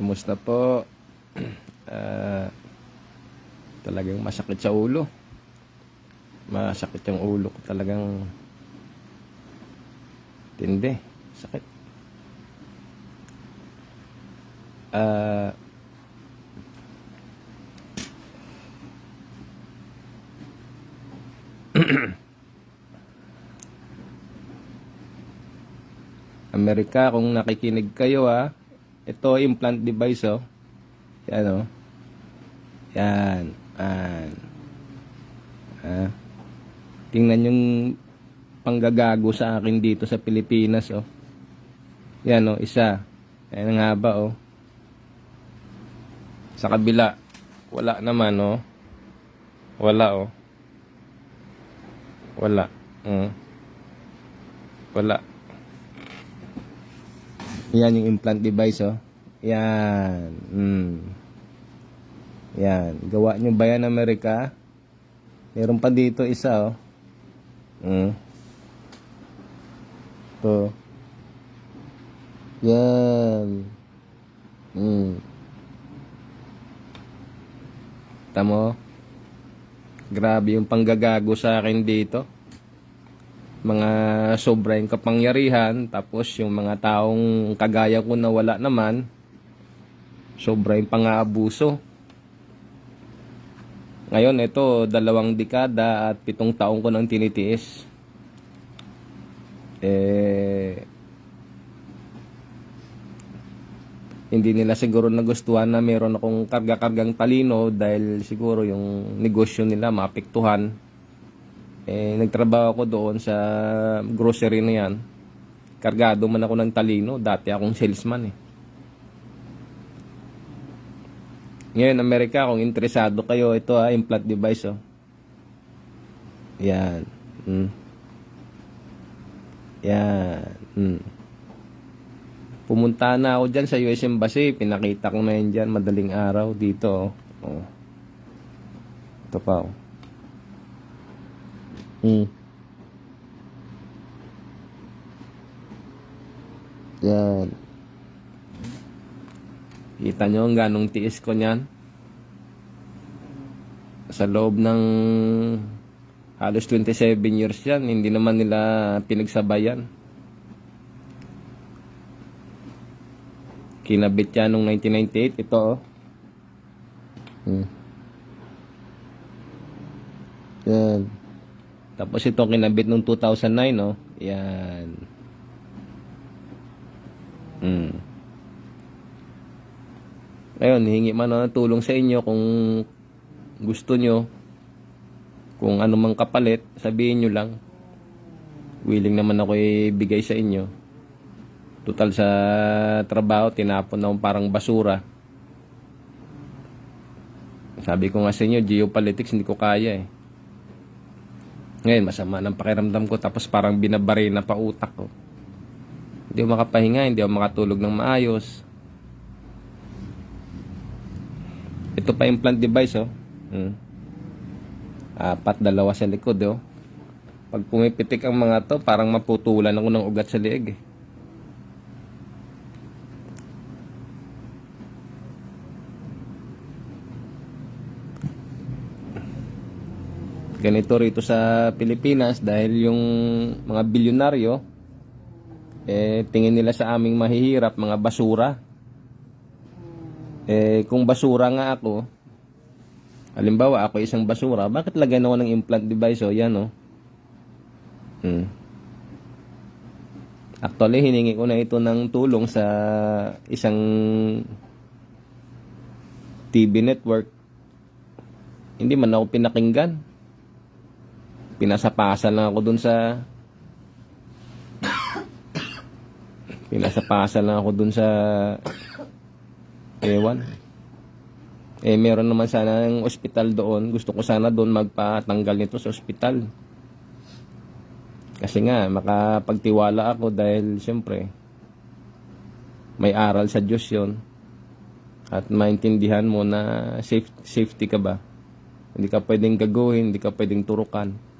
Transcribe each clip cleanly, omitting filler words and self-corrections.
Kumusta po? Talagang masakit sa ulo. Masakit yung ulo ko talagang tindi. Sakit. Amerika, kung nakikinig kayo ito implant device Yan Yan. Tingnan yung panggagago sa akin dito sa Pilipinas Yan isa. Ayan ang haba Sa kabila wala naman Wala Wala. Wala. Yan yung implant device Yan. Yan. Gawa nyo ba yan, Amerika? Meron pa dito isa Ito. Yan. Tamo. Grabe yung panggagago sa akin dito. Mga sobrang kapangyarihan, tapos yung mga taong kagaya ko na wala naman, sobrang pang-aabuso. Ngayon ito, 2 dekada at 7 taong ko nang tinitiis. Hindi nila siguro nagustuhan na meron akong karga-kargang talino dahil siguro yung negosyo nila maapektuhan. Nagtrabaho ako doon sa grocery na yan. Kargado man ako ng talino. Dati akong salesman Ngayon, Amerika, kung interesado kayo, ito implant device Yan. Yan. Pumunta na ako dyan sa US Embassy. Pinakita ko na yun dyan madaling araw dito Ito pa Yan. Kita nyo ang ganong tiis ko nyan. Sa loob ng halos 27 years yan, hindi naman nila pinagsabayan. Kinabit yan noong 1998. Ito Yan. Tapos ito kinabit noong 2009 Yan. Ngayon, hihingi man ng tulong sa inyo kung gusto nyo. Kung ano mang kapalit, sabihin nyo lang. Willing naman ako ibigay sa inyo. Total sa trabaho, tinapon na akong parang basura. Sabi ko nga sa inyo, geopolitics hindi ko kaya Ngayon, masama ng pakiramdam ko, tapos parang binabari na pa utak ko. Hindi ako makapahinga, hindi ako makatulog ng maayos. Ito pa implant device 4, 2 sa likod Pag pumipitik ang mga to, parang maputulan ako ng ugat sa leeg Ganito rito sa Pilipinas dahil yung mga bilyonaryo tingin nila sa aming mahihirap, mga basura. Kung basura nga ako, halimbawa ako isang basura, bakit lagyan ako ng implant device yan Actually, hiningi ko na ito ng tulong sa isang TV network. Hindi man ako pinakinggan. Pinasapasan lang ako dun sa ewan. Meron naman sana ng ospital doon. Gusto ko sana doon magpatanggal nito sa ospital. Kasi nga, makapagtiwala ako dahil siyempre, may aral sa Diyos yon. At maintindihan mo na safety ka ba. Hindi ka pwedeng gaguhin, hindi ka pwedeng turukan.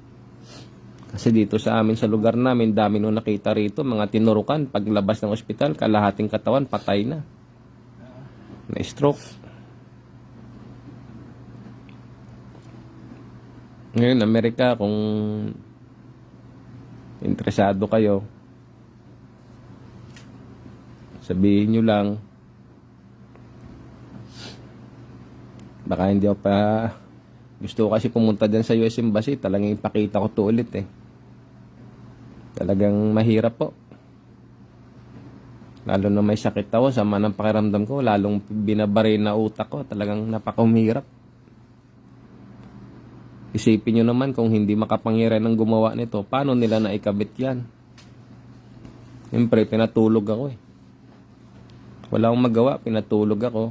Kasi dito sa amin, sa lugar namin, dami nung nakita rito, mga tinurukan. Paglabas ng ospital, kalahating katawan, patay na. na stroke. Ngayon, Amerika, kung interesado kayo, sabihin nyo lang. Baka hindi ako pa... Gusto ko kasi pumunta dyan sa US Embassy. Talagang ipakita ko to ulit eh. Talagang mahirap po. Lalo na may sakit ako, sama ng pakiramdam ko, lalong binabari na utak ko. Talagang napakahirap. Isipin nyo naman kung hindi makapangyarihan ng gumawa nito, paano nila naikabit yan? Siyempre, pinatulog ako eh. Wala akong magawa, pinatulog ako.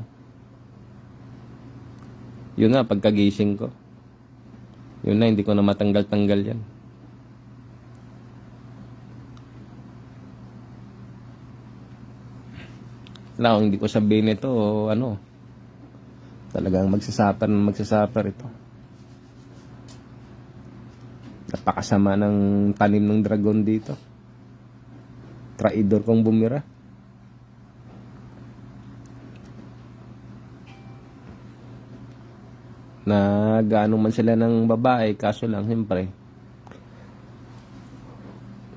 Yun na, pagkagising ko. Yun na, hindi ko na matanggal-tanggal yan. Wala, kung hindi ko sabihin ito, ano, talagang magsasuffer ito. Napakasama ng tanim ng dragon dito. Traidor kong bumira. Na gaano man sila ng babae, kaso lang siyempre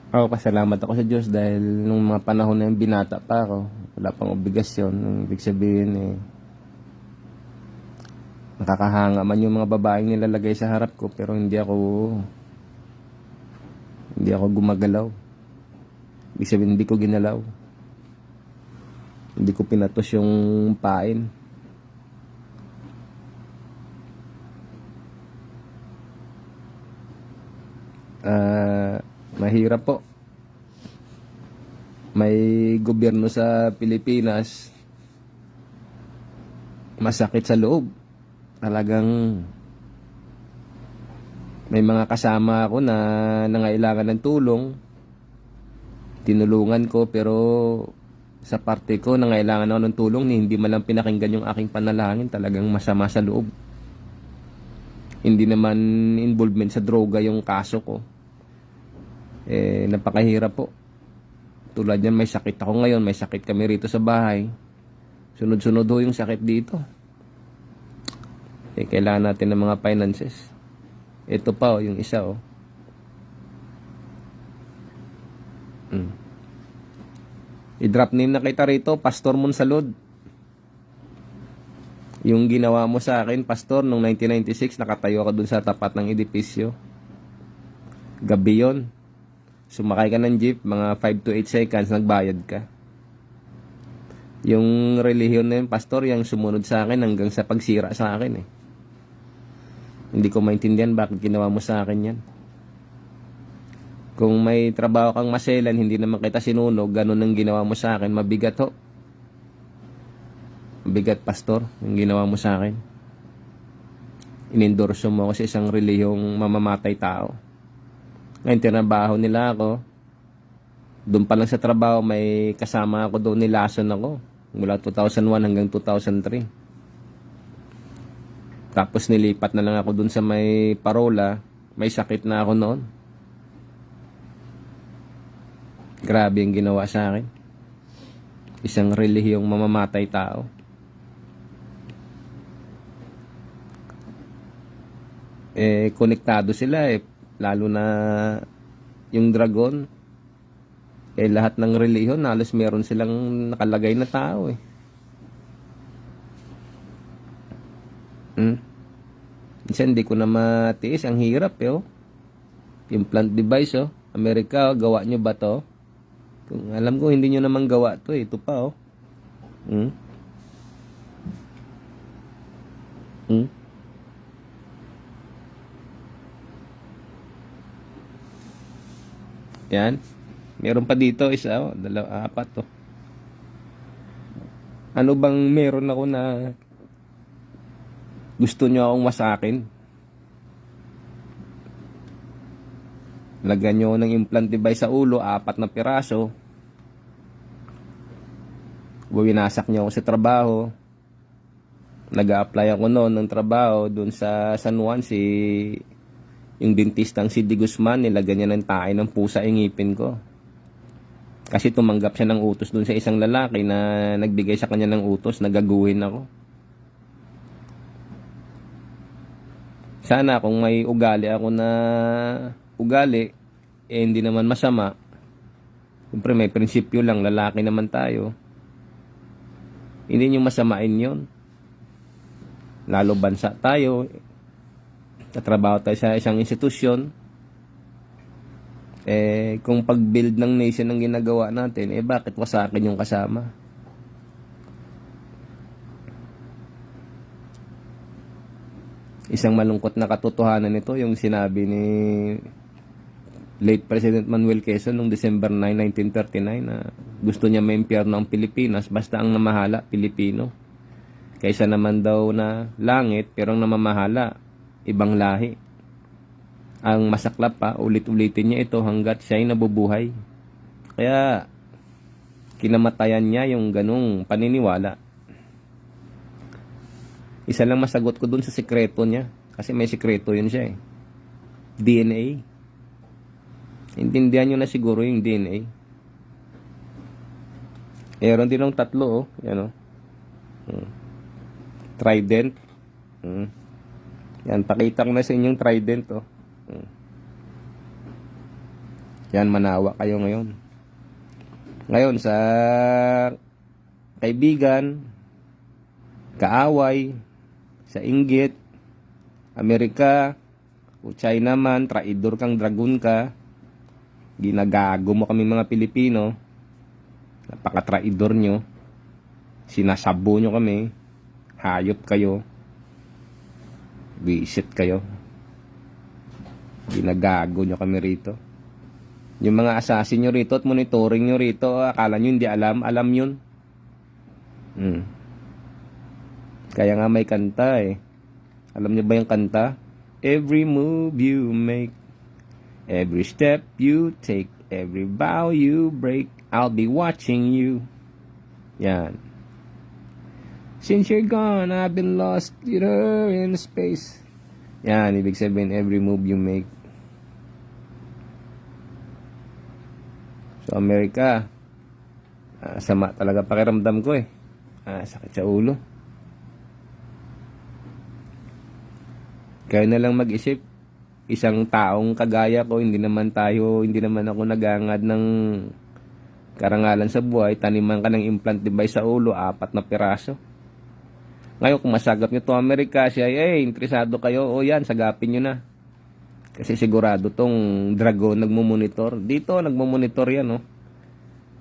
ako, pasalamat ako sa Diyos dahil nung mga panahon na yung binata pa ako, wala pang obligasyon. Ibig sabihin eh, nakakahanga man yung mga babaeng nilalagay sa harap ko, pero hindi ako gumagalaw. Ibig sabihin, hindi ko ginalaw, hindi ko pinatos yung pain. Mahirap po. May gobyerno sa Pilipinas, masakit sa loob. Talagang may mga kasama ako na nangailangan ng tulong. Tinulungan ko, pero sa parte ko, nangailangan ako ng tulong, hindi man lang pinakinggan yung aking panalangin. Talagang masama sa loob. Hindi naman involvement sa droga yung kaso ko. Napakahirap po. Tulad yan, may sakit ako ngayon, may sakit kami rito sa bahay. Sunod-sunod ho yung sakit dito. Kailangan natin ng mga finances. Ito pa yung isa I-drop name na kita rito, Pastor Monsalud. Yung ginawa mo sa akin, Pastor, noong 1996, nakatayo ako dun sa tapat ng edipisyo. Gabi yun. Sumakay ka ng jeep, mga 5 to 8 seconds, nagbayad ka. Yung relihiyon na yun, Pastor, yung sumunod sa akin hanggang sa pagsira sa akin eh. Hindi ko maintindihan bakit ginawa mo sa akin yan. Kung may trabaho kang maselan, hindi naman kita sinunog, ganun ang ginawa mo sa akin, mabigat ho. Mabigat, Pastor, yung ginawa mo sa akin. Inendorso mo ako sa isang relihiyong mamamatay tao. Ngayon, tinabaho nila ako. Doon pa lang sa trabaho, may kasama ako doon, nilason ako. Mula 2001 hanggang 2003. Tapos nilipat na lang ako doon sa may parola. May sakit na ako noon. Grabe yung ginawa sa akin. Isang relihiyong mamamatay tao. Konektado sila lalo na yung dragon, lahat ng relihiyon halos meron silang nakalagay na tao Minsan hindi ko na matiis, ang hirap implant device Amerika, gawa nyo ba to? Kung alam ko hindi nyo naman gawa to ito pa Yan. Meron pa dito isa, dalawa, apat Ano bang meron ako na gusto nyo akong masakin? Lagyan nyo ng implant device sa ulo, 4 na piraso. Winasak nyo ako sa trabaho. Nag-a-apply ako noon ng trabaho dun sa San Juan, yung dentistang si Di Guzman, nilagyan niya ng tae ng pusa yung ngipin ko. Kasi tumanggap siya ng utos dun sa isang lalaki na nagbigay sa kanya ng utos na gaguhin ako. Sana kung may ugali ako na ugali, hindi naman masama. Siyempre may prinsipyo lang, lalaki naman tayo. Hindi nyo masamain yon. Lalo bansa tayo, tatrabaho tayo sa isang institusyon. Kung pag-build ng nation ang ginagawa natin, bakit wasakin yung kasama? Isang malungkot na katotohanan nito yung sinabi ni late President Manuel Quezon noong December 9, 1939 na gusto niya maimpyerno ang Pilipinas basta ang namahala Pilipino. Kaysa naman daw na langit pero ang namamahala ibang lahi. Ang masaklap pa, ulit-ulitin niya ito hanggat siya ay nabubuhay. Kaya kinamatayan niya yung ganong paniniwala. Isa lang masagot ko dun sa sikreto niya. Kasi may sikreto yun siya eh. DNA. Intindihan nyo na siguro yung DNA. Meron din ng tatlo oh. Yan oh. Trident. Yan, pakita ko na sa inyong trident oh. Yan, manawa kayo ngayon. Ngayon, sa kaibigan, kaaway, sa inggit, Amerika, o China man, traidor kang dragon ka, ginagago mo kami mga Pilipino, napaka-traidor nyo, sinasabo nyo kami, hayop kayo, visit kayo, ginagago nyo kami rito. Yung mga assassin nyo rito at monitoring nyo rito, akala nyo hindi alam yun. Kaya nga may kanta eh. Alam niyo ba yung kanta? Every move you make, every step you take, every vow you break, I'll be watching you. Yan. Since you're gone, I've been lost, in space. Yan, ibig sabihin, every move you make. So, Amerika, sama talaga pakiramdam ko eh. Sakit sa ulo. Kaya na lang mag-isip, isang taong kagaya ko, hindi naman ako nagangad ng karangalan sa buhay, taniman ka ng implant device sa ulo, 4 na piraso. Ngayon, kung masagap nyo to Amerika, siya, interesado kayo, yan, sagapin nyo na. Kasi sigurado tong dragon nagmumonitor. Dito, nagmumonitor yan,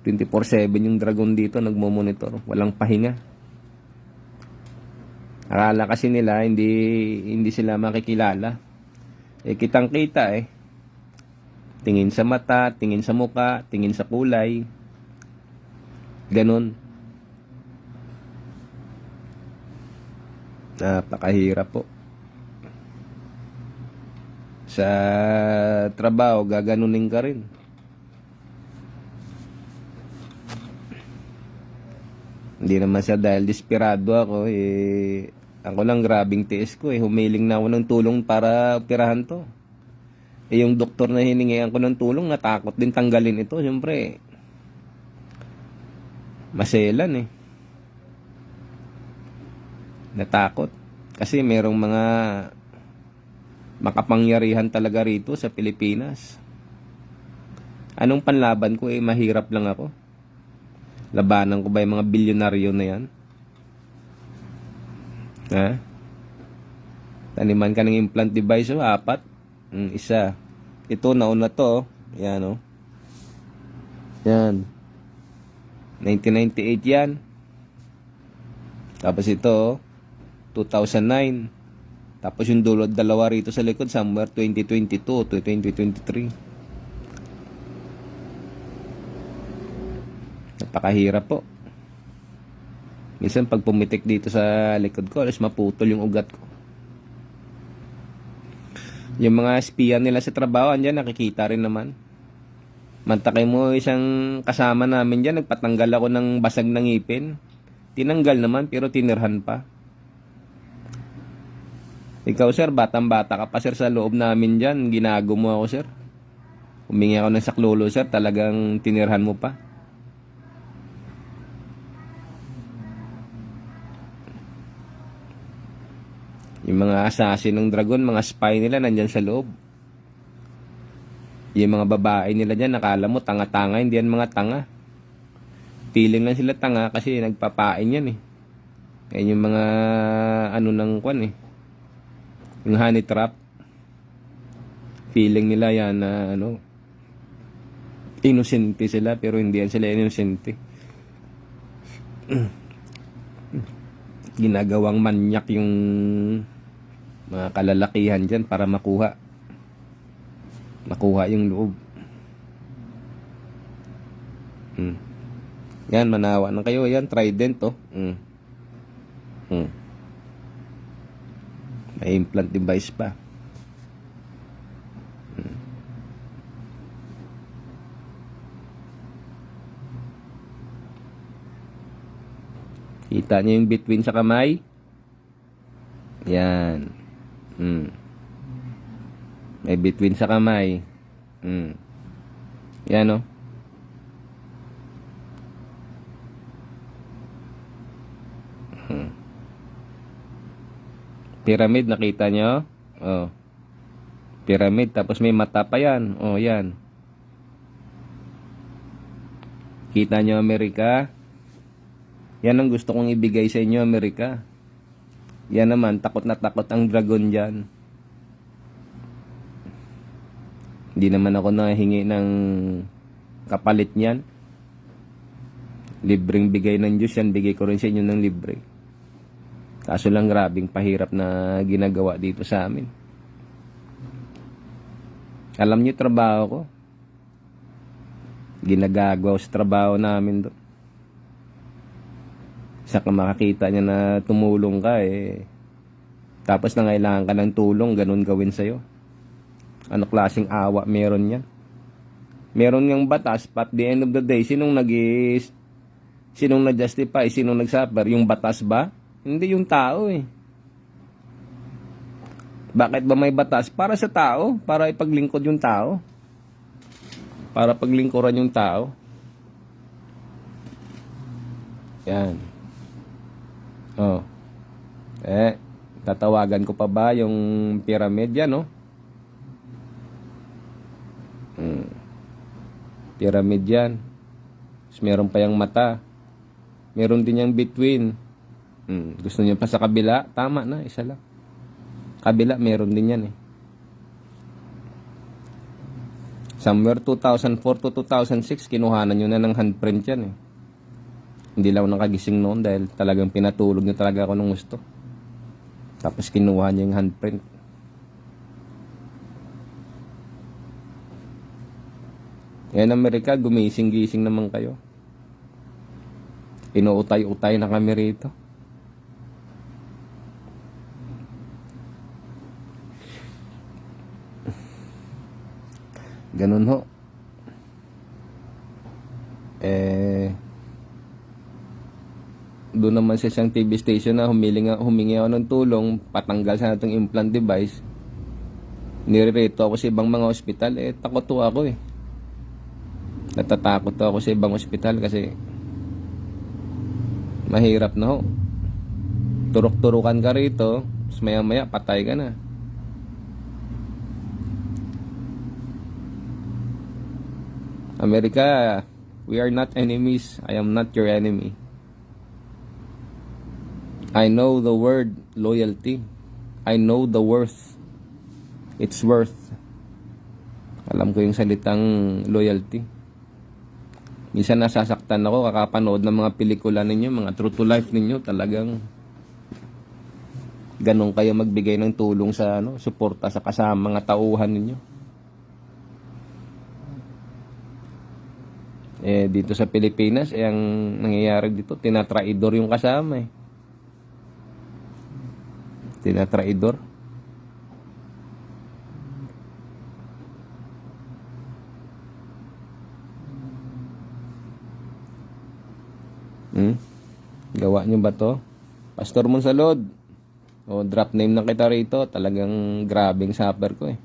24/7 yung dragon dito, nagmumonitor. Walang pahinga. Akala kasi nila hindi sila makikilala. Kitang kita eh. Tingin sa mata, tingin sa muka, tingin sa kulay. Ganun. Napakahirap po. Sa trabaho, gaganunin ka rin. Hindi naman siya dahil desperado ako ako lang grabing tiis ko humiling na ako ng tulong para operahan to. Yung doktor na hiningihan ko ng tulong natakot din tanggalin ito, siyempre maselan natakot kasi merong mga makapangyarihan talaga rito sa Pilipinas. Anong panlaban ko mahirap lang ako. Labanan ko ba yung mga bilyonaryo na yan? Taniman ka ng implant device 4. Isa. Ito, nauna to. Yan, Yan. 1998 yan. Tapos ito, 2009. Tapos yung dalawa rito sa likod, somewhere 2022 to 2023. Napakahirap po. Minsan pag pumitik dito sa likod ko, alas maputol yung ugat ko. Yung mga espiya nila sa trabaho, andyan nakikita rin naman. Mantakay mo isang kasama namin dyan, nagpatanggal ako ng basag ng ngipin. Tinanggal naman pero tinirhan pa. Ikaw sir, batang-bata ka pa sir sa loob namin dyan, ginago mo ako sir. Humingi ako ng saklolo sir, talagang tinirhan mo pa. Yung mga assassin ng dragon, mga spy nila nandyan sa loob. Yung mga babae nila dyan, nakala mo tanga-tanga, hindi yan mga tanga. Feeling lang sila tanga kasi nagpapain yan eh. Yan yung mga ano ng kwan eh. Yung honey trap. Feeling nila yan na ano, inosente sila pero hindi yan sila inosente. Ginagawang manyak yung mga kalalakihan dyan para makuha yung loob. Yan, manawa na kayo. Yan, Trident to. May implant device pa. Kita niyo yung between sa kamay? Yan. May between sa kamay. Yan o. Pyramid, nakita nyo? Oh. Pyramid, tapos may mata pa yan. Oh, yan. Kita nyo, Amerika? Yan ang gusto kong ibigay sa inyo, Amerika. Yan naman, takot na takot ang dragon dyan. Hindi naman ako nahingi ng kapalit niyan. Libreng bigay ng Diyos yan, bigay ko rin sa inyo ng libre. Kaso lang grabing pahirap na ginagawa dito sa amin. Alam niyo trabaho ko. Ginagagawa sa trabaho namin doon. Saka makakita niya na tumulong ka eh. Tapos nangailangan ka ng tulong, ganun gawin sa'yo. Ano klaseng awa meron yan? Meron ngang batas, but the end of the day, sinong na-justify, sinong nagsuffer? Yung batas ba? Hindi yung tao eh. Bakit ba may batas? Para sa tao. Para ipaglingkod yung tao. Para paglingkuran yung tao. Yan. Oh. Tatawagan ko pa ba yung pyramid yan, no? Pyramid yan. Tapos meron pa yung mata. Meron din yung between. Gusto niyo pa sa kabila? Tama na, isa lang. Kabila, meron din yan eh. Somewhere 2004 to 2006, kinuhanan nyo na ng handprint yan eh. Hindi lang ako nakagising noon dahil talagang pinatulog niyo talaga ako nung gusto. Tapos kinuha niya yung handprint. Ngayon Amerika, gumising-gising naman kayo. Inuutay-utay na kami rito. Ganun ho. Doon naman sa isang TV station na humingi ako ng tulong patanggal sa natong implant device. Nirerito ako sa ibang mga ospital. Takot to ako eh. Natatakot to ako sa ibang ospital kasi mahirap na ho. Turok-turukan ka rito, tapos maya-maya patay ka na. America, we are not enemies. I am not your enemy. I know the word loyalty. I know the worth. It's worth. Alam ko yung salitang loyalty. Minsan nasasaktan ako kakapanood ng mga pelikula ninyo, mga true to life ninyo, talagang ganun kayo magbigay ng tulong sa suporta sa kasama mga tauhan ninyo. Dito sa Pilipinas, ang nangyayari dito, tinatraidor yung kasama eh. Tinatraidor. Gawa nyo ba to? Pastor Monsalod. Drop name na kita rito. Talagang grabing supper ko eh.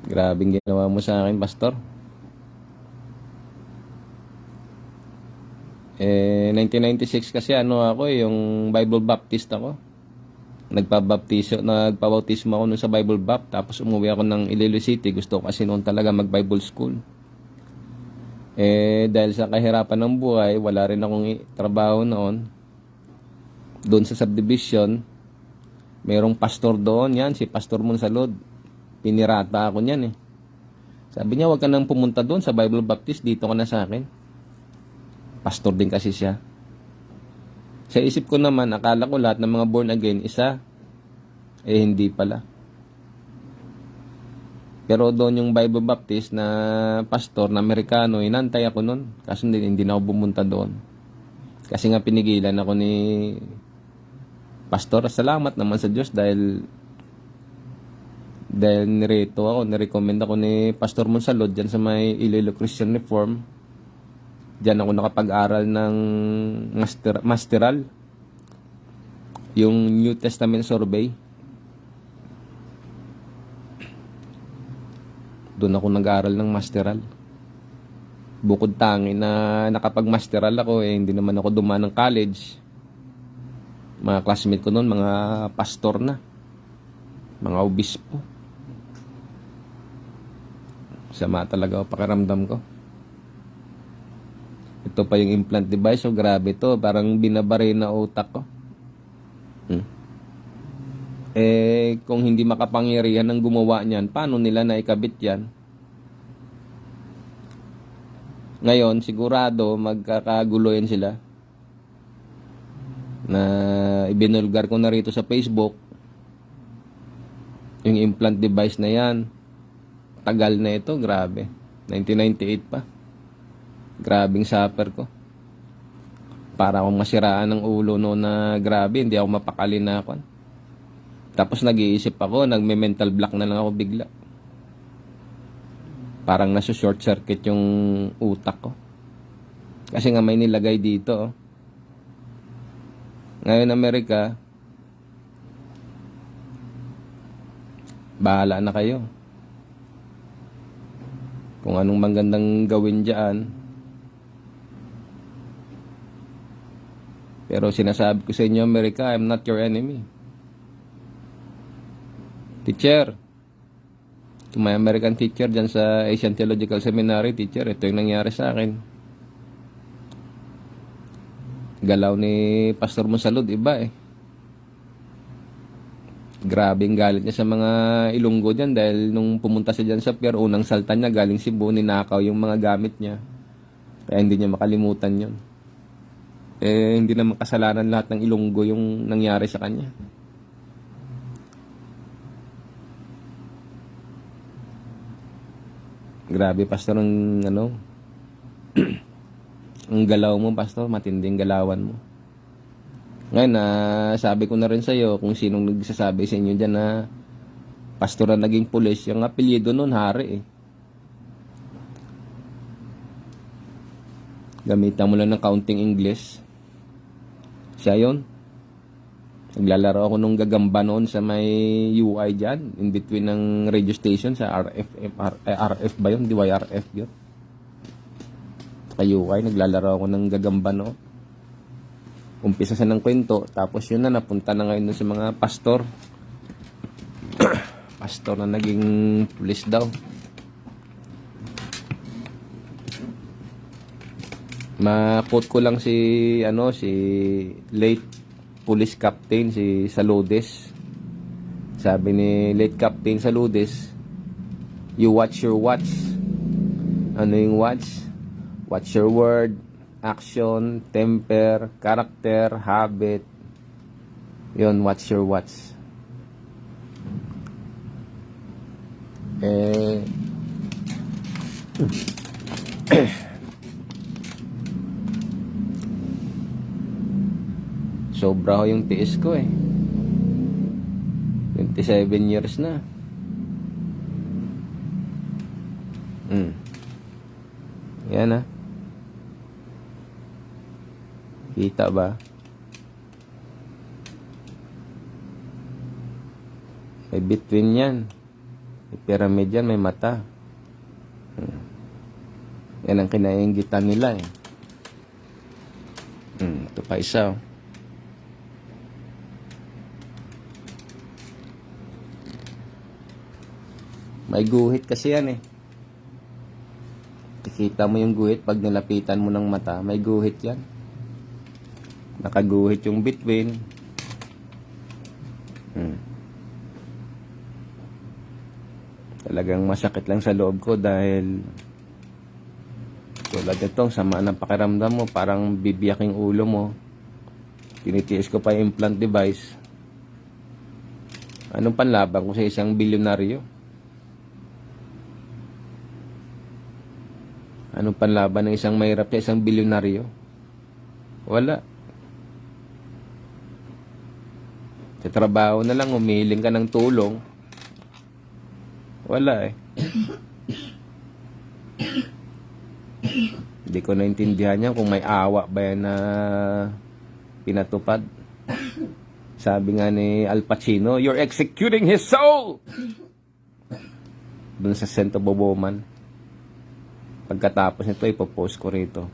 Grabing ginawa mo sa akin, Pastor. 1996 kasi ako yung Bible Baptist ako. Nagpabautismo ako nun sa Bible Baptist. Tapos umuwi ako ng Iloilo City. Gusto ko kasi noon talaga mag-Bible school. Dahil sa kahirapan ng buhay, wala rin akong trabaho noon. Doon sa subdivision, mayroong pastor doon. Yan, si Pastor Monsalud. Pinirata ako niyan Sabi niya, huwag ka nang pumunta doon sa Bible Baptist. Dito ka na sa akin. Pastor din kasi siya. Sa isip ko naman, akala ko lahat ng mga born again, isa. Hindi pala. Pero doon yung Bible Baptist na pastor na Amerikano, inantay ako noon. Kasi hindi na ako bumunta doon. Kasi nga pinigilan ako ni Pastor. Salamat naman sa Diyos dahil nirecommend ako ni Pastor Monsalud dyan sa may Iloilo Christian Reform. Diyan ako nakapag-aral ng masteral. Yung New Testament survey. Doon ako nag-aral ng masteral. Bukod tangi na nakapag-masteral ako, hindi naman ako dumaan ng college. Mga classmate ko noon, mga pastor na. Mga obispo. Sama talaga pakiramdam ko. Ito pa yung implant device. So, grabe to. Parang binabari na utak ko. Kung hindi makapangyarihan ng gumawa niyan, paano nila naikabit yan? Ngayon, sigurado, magkakagulo yan sila. Na ibinulgar ko na rito sa Facebook. Yung implant device na yan. Tagal na ito, grabe. 1998 pa. Grabing suffer ko. Para akong masiraan ng ulo no na grabe, hindi ako mapakali na ako. Tapos nag-iisip ako, nagme-mental block na lang ako bigla. Parang nasa short circuit yung utak ko. Kasi nga may nilagay dito. Ngayon Amerika, bahala na kayo. Kung anong magandang gawin dyan. Pero sinasabi ko sa inyo, America, I'm not your enemy. Teacher, to my American teacher dyan sa Asian Theological Seminary, teacher, ito yung nangyari sa akin. Galaw ni Pastor Monsalud, iba Grabing galit niya sa mga Ilonggo dyan dahil nung pumunta siya dyan sa pier, unang salta niya galing Cebu, ninakaw yung mga gamit niya. Kaya hindi niya makalimutan yun. Hindi naman kasalanan lahat ng Ilonggo yung nangyari sa kanya. Grabe, Pastor, ang ang galaw mo, Pastor, matinding galawan mo. Ngayon, sabi ko na rin sa'yo kung sinong nagsasabi sa inyo dyan na pastor na naging pulis, yung apelyido nun, Hari Gamitan mo lang ng counting English. Siya yun. Naglalaro ako nung gagamba noon sa may UI dyan, in between ng radio station sa RF ba yun? DYRF yun. Sa UI, naglalaro ako ng gagamba noon. Umpisa sa ng kwento, tapos yun na, napunta na ngayon sa mga pastor. Pastor na naging pulis daw. Ma-quote ko lang si late police captain si Saludes. Sabi ni late captain Saludes, you watch your watch. Ano yung watch? Watch your word, action, temper, character, habit. Yun, watch your watch. Sobra ho yung tiis ko 27 years na. Yan Kita ba? May between yan. May pyramid yan, may mata. Yan ang kinainggitan nila Ito pa isa. May guhit kasi yan eh. Nakita mo yung guhit pag nilapitan mo ng mata, may guhit yan. Nakaguhit yung between. Talagang masakit lang sa loob ko dahil tulad itong sama ng pakiramdam mo, parang bibiyak yung ulo mo. Tinitiis ko pa yung implant device. Anong panlaban ko sa isang bilyonaryo? Anong panlaban ng isang mahirap sa isang bilyonaryo? Wala. Sa trabaho na lang, umihiling ka ng tulong. Wala eh. Hindi ko naintindihan yan kung may awa ba yan na pinatupad. Sabi nga ni Al Pacino, "You're executing his soul!" Dun sa Scent of a Woman. Pagkatapos nito, ipopost ko rito.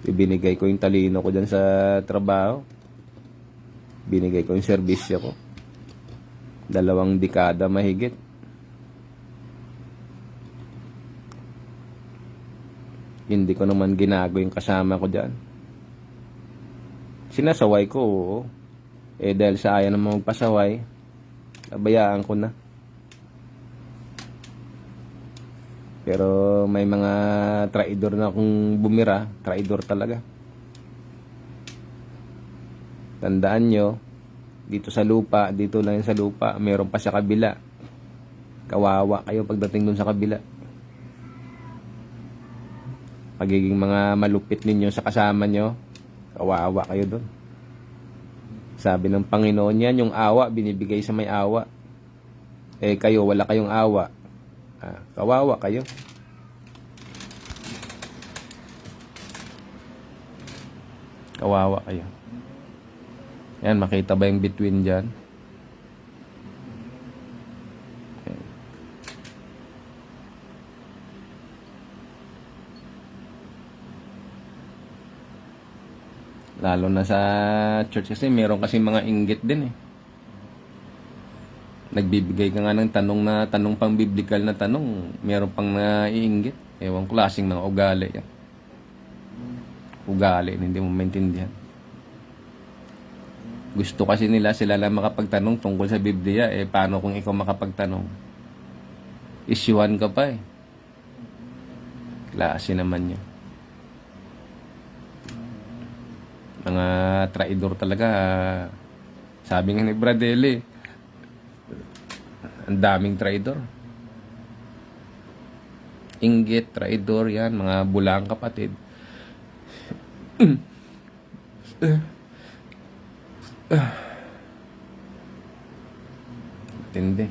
Ibinigay ko yung talino ko dyan sa trabaho. Binigay ko yung serbisyo ko. 2 dekada mahigit. Hindi ko naman ginago yung kasama ko dyan. Sinasaway ko, oo. Eh dahil sa ayaw naman magpasaway, nabayaan ko na. Pero may mga traidor na akong bumira. Traidor talaga. Tandaan nyo, dito sa lupa, dito lang sa lupa, meron pa sa kabila. Kawawa kayo pagdating dun sa kabila. Pagiging mga malupit ninyo sa kasama nyo, kawawa kayo dun. Sabi ng Panginoon yan, yung awa, binibigay sa may awa. Eh kayo, wala kayong awa. Kawawa kayo. Kawawa kayo. Yan, makita ba yung between dyan? Yan. Lalo na sa church kasi, meron kasi mga inggit din eh. Nagbibigay ka nga ng tanong pang biblical na tanong, meron pang naiinggit. Ewan, klaseng mga ugali yan. Ugali, hindi mo maintindihan. Gusto kasi nila sila lang makapagtanong tungkol sa Biblia. Eh, paano kung ikaw makapagtanong? Isyuhan ka pa eh. Klase naman yun. Mga traidor talaga. Sabi nga ni Bradley, ang daming traidor. Inggit, traidor, yan. Mga bulang kapatid. Tindi.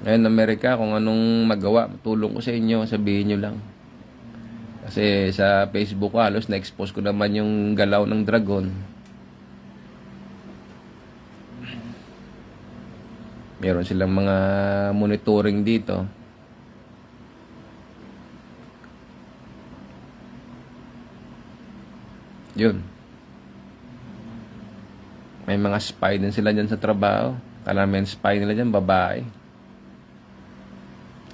Ngayon, Amerika, kung anong magawa, tulong ko sa inyo, sabihin nyo lang. Kasi sa Facebook halos na-expose ko naman yung galaw ng dragon. Meron silang mga monitoring dito. Yun. May mga spy din sila dyan sa trabaho. Karamihan spy nila dyan, babae.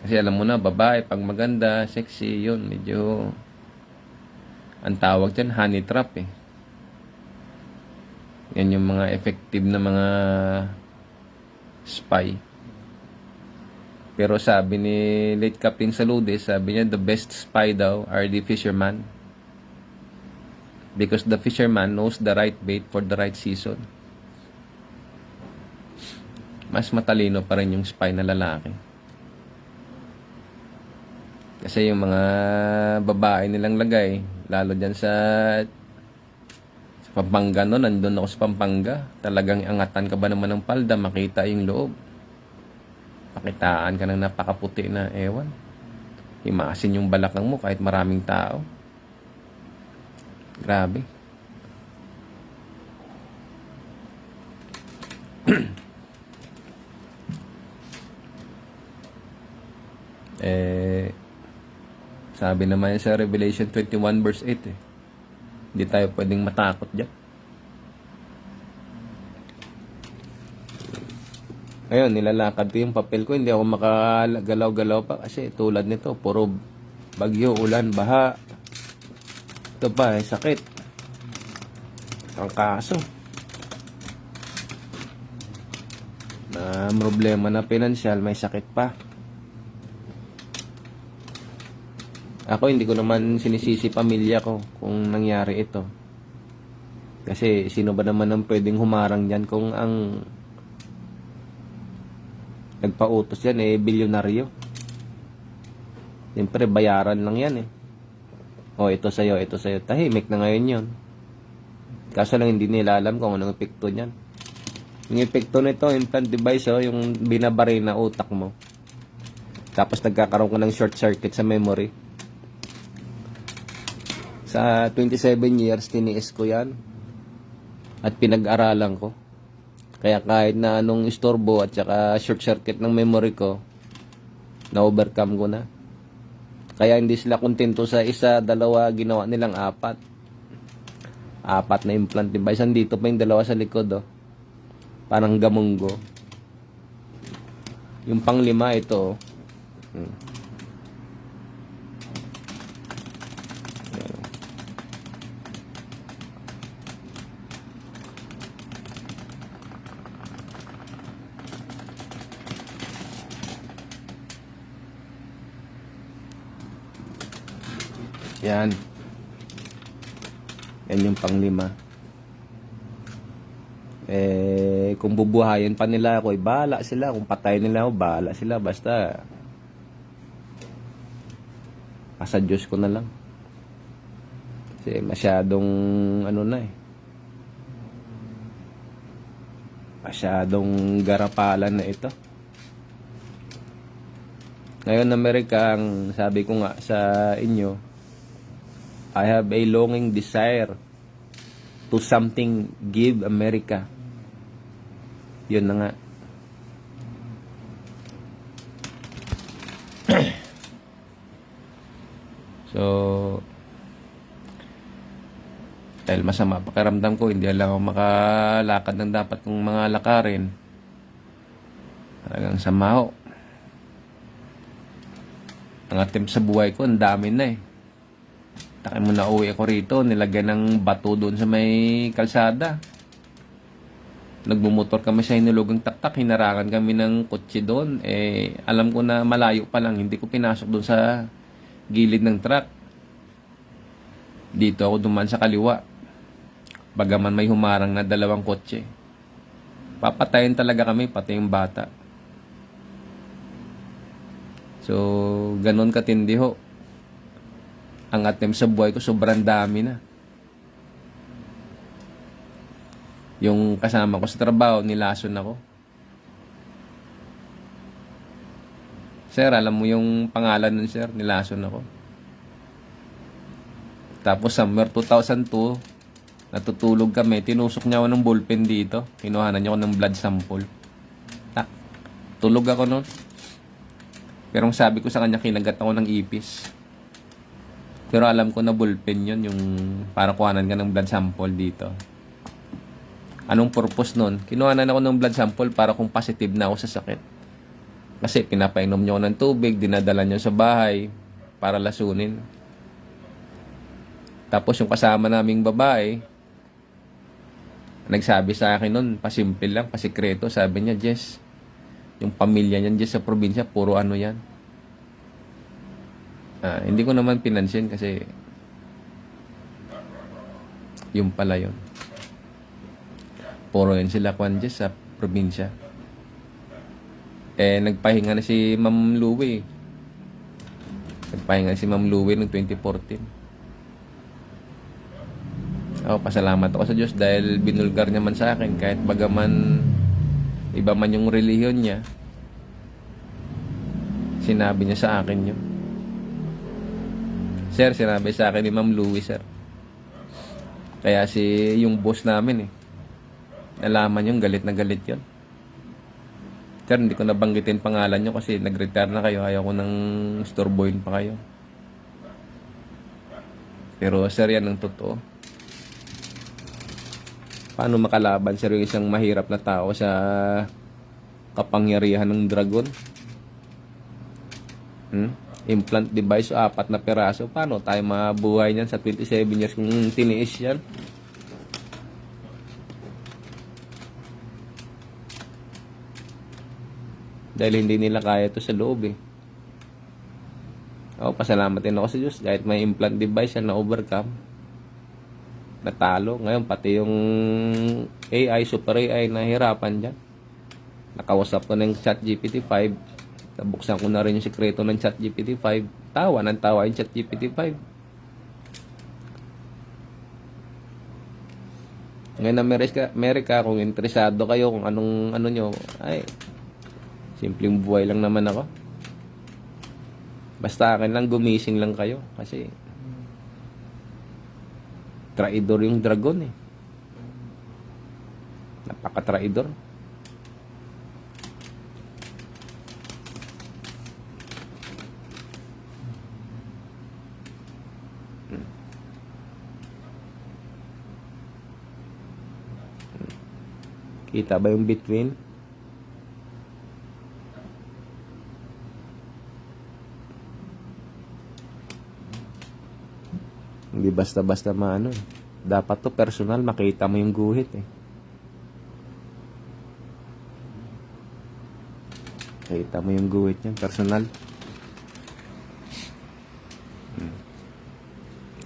Kasi alam mo na, babae, pag maganda, sexy, yun, medyo, ang tawag dyan, honey trap eh. Yan yung mga effective na mga spy. Pero sabi ni late Captain Saludes, sabi niya, the best spy daw are the fisherman. Because the fisherman knows the right bait for the right season. Mas matalino pa rin yung spy na lalaki. Kasi yung mga babae nilang lagay, lalo dyan sa Pampanga no, nandun ako sa Pampanga. Talagang angatan ka ba naman ng palda, makita yung loob. Pakitaan ka ng napakaputi na ewan. Himasin yung balakang mo kahit maraming tao. Grabe. Sabi naman sa Revelation 21 verse 8 eh. Hindi tayo pwedeng matakot dyan. Ngayon, nilalakad ko yung papel ko. Hindi ako makagalaw-galaw pa kasi tulad nito, puro bagyo, ulan, baha. Ito pa, sakit. Ang kaso. Na problema na pinansyal, may sakit pa. Ako, hindi ko naman sinisisi pamilya ko kung nangyari ito. Kasi sino ba naman ang pwedeng humarang dyan kung ang nagpautos yan bilyonaryo. Siyempre bayaran lang yan O ito sa'yo, ito sa'yo. Tahimik na ngayon yun. Kaso lang hindi nila alam kung anong epekto niyan. Yung epekto nito, implant device yung binabari na utak mo. Tapos nagkakaroon ka ng short circuit sa memory. Sa 27 years, tiniis ko yan. At pinag-aralan ko. Kaya kahit na anong istorbo at saka short circuit ng memory ko, na-overcome ko na. Kaya hindi sila kontento sa isa, dalawa, ginawa nilang apat. Apat na implant device. Andito pa yung dalawa sa likod Parang gamunggo. Yung panglima ito Yan. Yan yung panglima. Kung bubuhayin pa nila ako, bahala sila. Kung patayin nila ako, bahala sila. Basta, pasa Diyos ko na lang. Kasi masyadong, masyadong garapalan na ito. Ngayon, Amerika, ang sabi ko nga sa inyo, I have a longing desire to something give America. Yun na nga. So, dahil masama pakiramdam ko, hindi lang ako makalakad ng dapat kong mga lakarin. Talagang sama ho. Ang attempt sa buhay ko, ang dami na Takay mo na uwi ako rito, nilagyan ng bato doon sa may kalsada. Nagmumotor kami sa hinulugang taktak, hinarangan kami ng kotse doon. Alam ko na malayo pa lang, hindi ko pinasok doon sa gilid ng truck. Dito ako dumaan sa kaliwa. Bagaman may humarang na dalawang kotse. Papatayin talaga kami, pati yung bata. So, ganun katindi ho. Ang attempt sa buhay ko, sobrang dami na. Yung kasama ko sa trabaho, nilason ako. Sir, alam mo yung pangalan nun, sir? Nilason ako. Tapos, summer 2002, natutulog kami. Tinusok niya ako ng ballpen dito. Kinuhanan niya ako ng blood sample. Tulog ako nun. Pero ang sabi ko sa kanya, kinagat ako ng ipis. Pero alam ko na ballpen yun, yung para kuhanan ka ng blood sample dito. Anong purpose nun? Kinuhanan ako ng blood sample para kung positive na ako sa sakit. Kasi pinapainom niyo ako ng tubig, dinadala niyo sa bahay para lasunin. Tapos yung kasama naming babae, nagsabi sa akin nun, pasimple lang, pasikreto. Sabi niya, Jess, yung pamilya niyan Jess sa probinsya, puro ano yan. Hindi ko naman pinansin kasi yung pala yun. Puro yun sila kwan Jess sa probinsya. Nagpahinga na si Ma'am Louie. Nagpahinga na si Ma'am Louie noong 2014. Pasalamat ako sa Diyos dahil binulgar niya man sa akin kahit bagaman iba man yung relihiyon niya. Sinabi niya sa akin yun. Sir, sinabi sa akin ni Ma'am Louie, sir. Kaya yung boss namin nalaman yung galit na galit yun. Sir, hindi ko nabanggitin pangalan nyo kasi nag-retire na kayo. Ayaw ko nang storboyin pa kayo. Pero sir, yan ang totoo. Paano makalaban sir yung isang mahirap na tao sa kapangyarihan ng dragon? Implant device, 4 na peraso. Paano tayo mabuhay niyan sa 27 years kung tiniis yan? Dahil hindi nila kaya ito sa loob eh. Ako, pasalamat din ako sa Diyos. Kahit may implant device yan na overcome, natalo. Ngayon, pati yung AI, super AI, nahirapan dyan. Nakausap ko ng ChatGPT 5. Nabuksan ko na rin yung sikreto ng ChatGPT 5. Tawa ng tawa yung ChatGPT 5. Ngayon, Amerika, kung interesado kayo kung anong ano nyo, ay, simpleng buhay lang naman ako. Basta akin lang, gumising lang kayo. Kasi, traidor yung dragon eh. Napaka-traidor. Kita ba yung between? Hindi basta-basta maano eh. Dapat to personal, makita mo yung guhit eh. Makita mo yung guhit niyan, personal.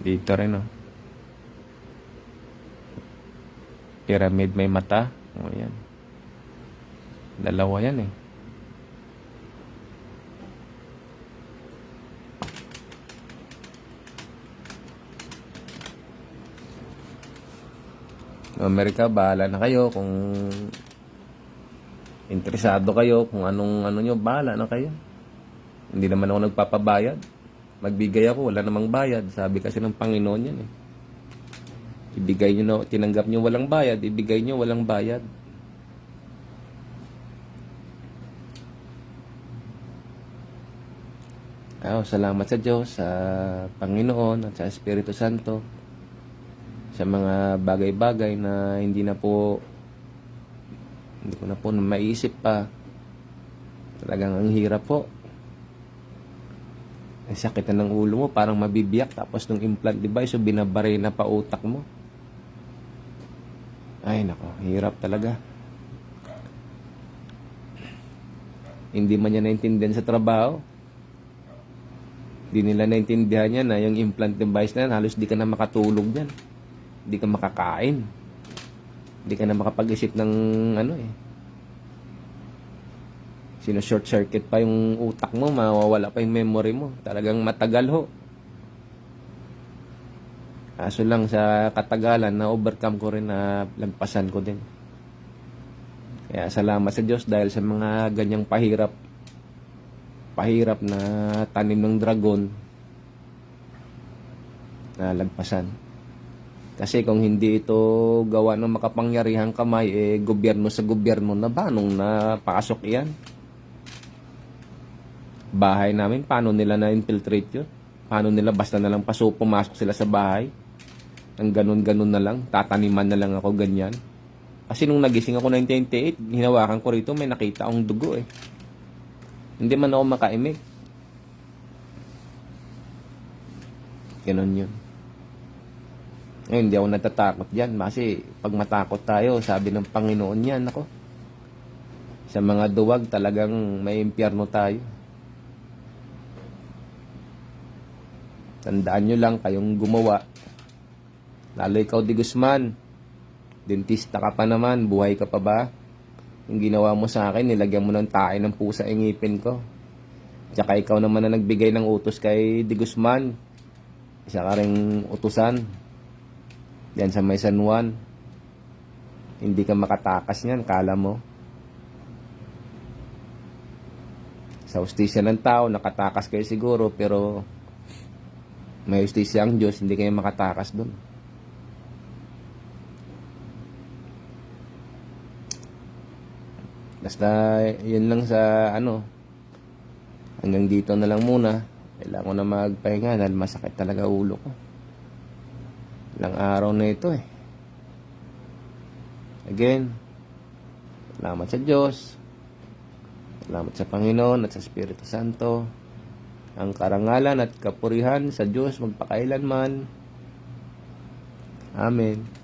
Dito rin oh. Pyramid may mata. O yan. Dalawa yan eh. Amerika, bahala na kayo kung interesado kayo, kung anong ano nyo, bahala na kayo. Hindi naman ako nagpapabayad. Magbigay ako, wala namang bayad. Sabi kasi ng Panginoon yan eh. Ibigay nyo na, tinanggap nyo walang bayad, ibigay nyo walang bayad. Salamat sa Diyos, sa Panginoon at sa Espiritu Santo sa mga bagay-bagay na hindi ko na po maisip pa. Talagang ang hirap po. Ang sakit na ng ulo mo, parang mabibiyak, tapos nung implant device, so binabari na pa utak mo. Ay nako, hirap talaga. Hindi man niya naintindihan sa trabaho. Hindi nila naintindihan niya na yung implant device na yan, halos di ka na makatulog dyan. Di ka makakain. Di ka na makapag-isip ng ano eh. Sino-short circuit pa yung utak mo, mawawala pa yung memory mo. Talagang matagal ho. Kaso lang sa katagalan na overcome ko rin, na lagpasan ko din. Kaya salamat sa Diyos dahil sa mga ganyang pahirap na tanim ng dragon na lagpasan. Kasi kung hindi ito gawa ng makapangyarihang kamay, gobyerno sa gobyerno na ba nung napasok iyan? Bahay namin, paano nila na-infiltrate yun? Paano nila basta na lang pumasok sila sa bahay? Ang ganun-ganun na lang, tataniman na lang ako ganyan. Kasi nung nagising ako 1998, hinawakan ko rito, may nakita akong dugo eh. Hindi man ako makaimik. Ganun yun. Ngayon, hindi ako natatakot dyan. Kasi pag matakot tayo, sabi ng Panginoon yan, ako. Sa mga duwag, talagang may impyerno tayo. Tandaan nyo lang, kayong gumawa. Lalo ikaw, Di Guzman. Dentista ka pa naman, buhay ka pa ba? Yung ginawa mo sa akin, nilagyan mo ng tae ng pusa ang ngipin ko. Tsaka ikaw naman na nagbigay ng utos kay Di Guzman. Isa ka ring utusan. Diyan sa may San Juan. Hindi ka makatakas niyan, kala mo. Sa hustisya ng tao, nakatakas kayo siguro, pero may hustisya ang Diyos, hindi kayo makatakas doon. Basta yun lang sa hanggang dito na lang muna. Kailangan ko na magpahinga dahil masakit talaga ulo ko. Ilang araw na ito eh. Again, salamat sa Diyos. Salamat sa Panginoon at sa Espiritu Santo. Ang karangalan at kapurihan sa Diyos magpakailanman. Amen.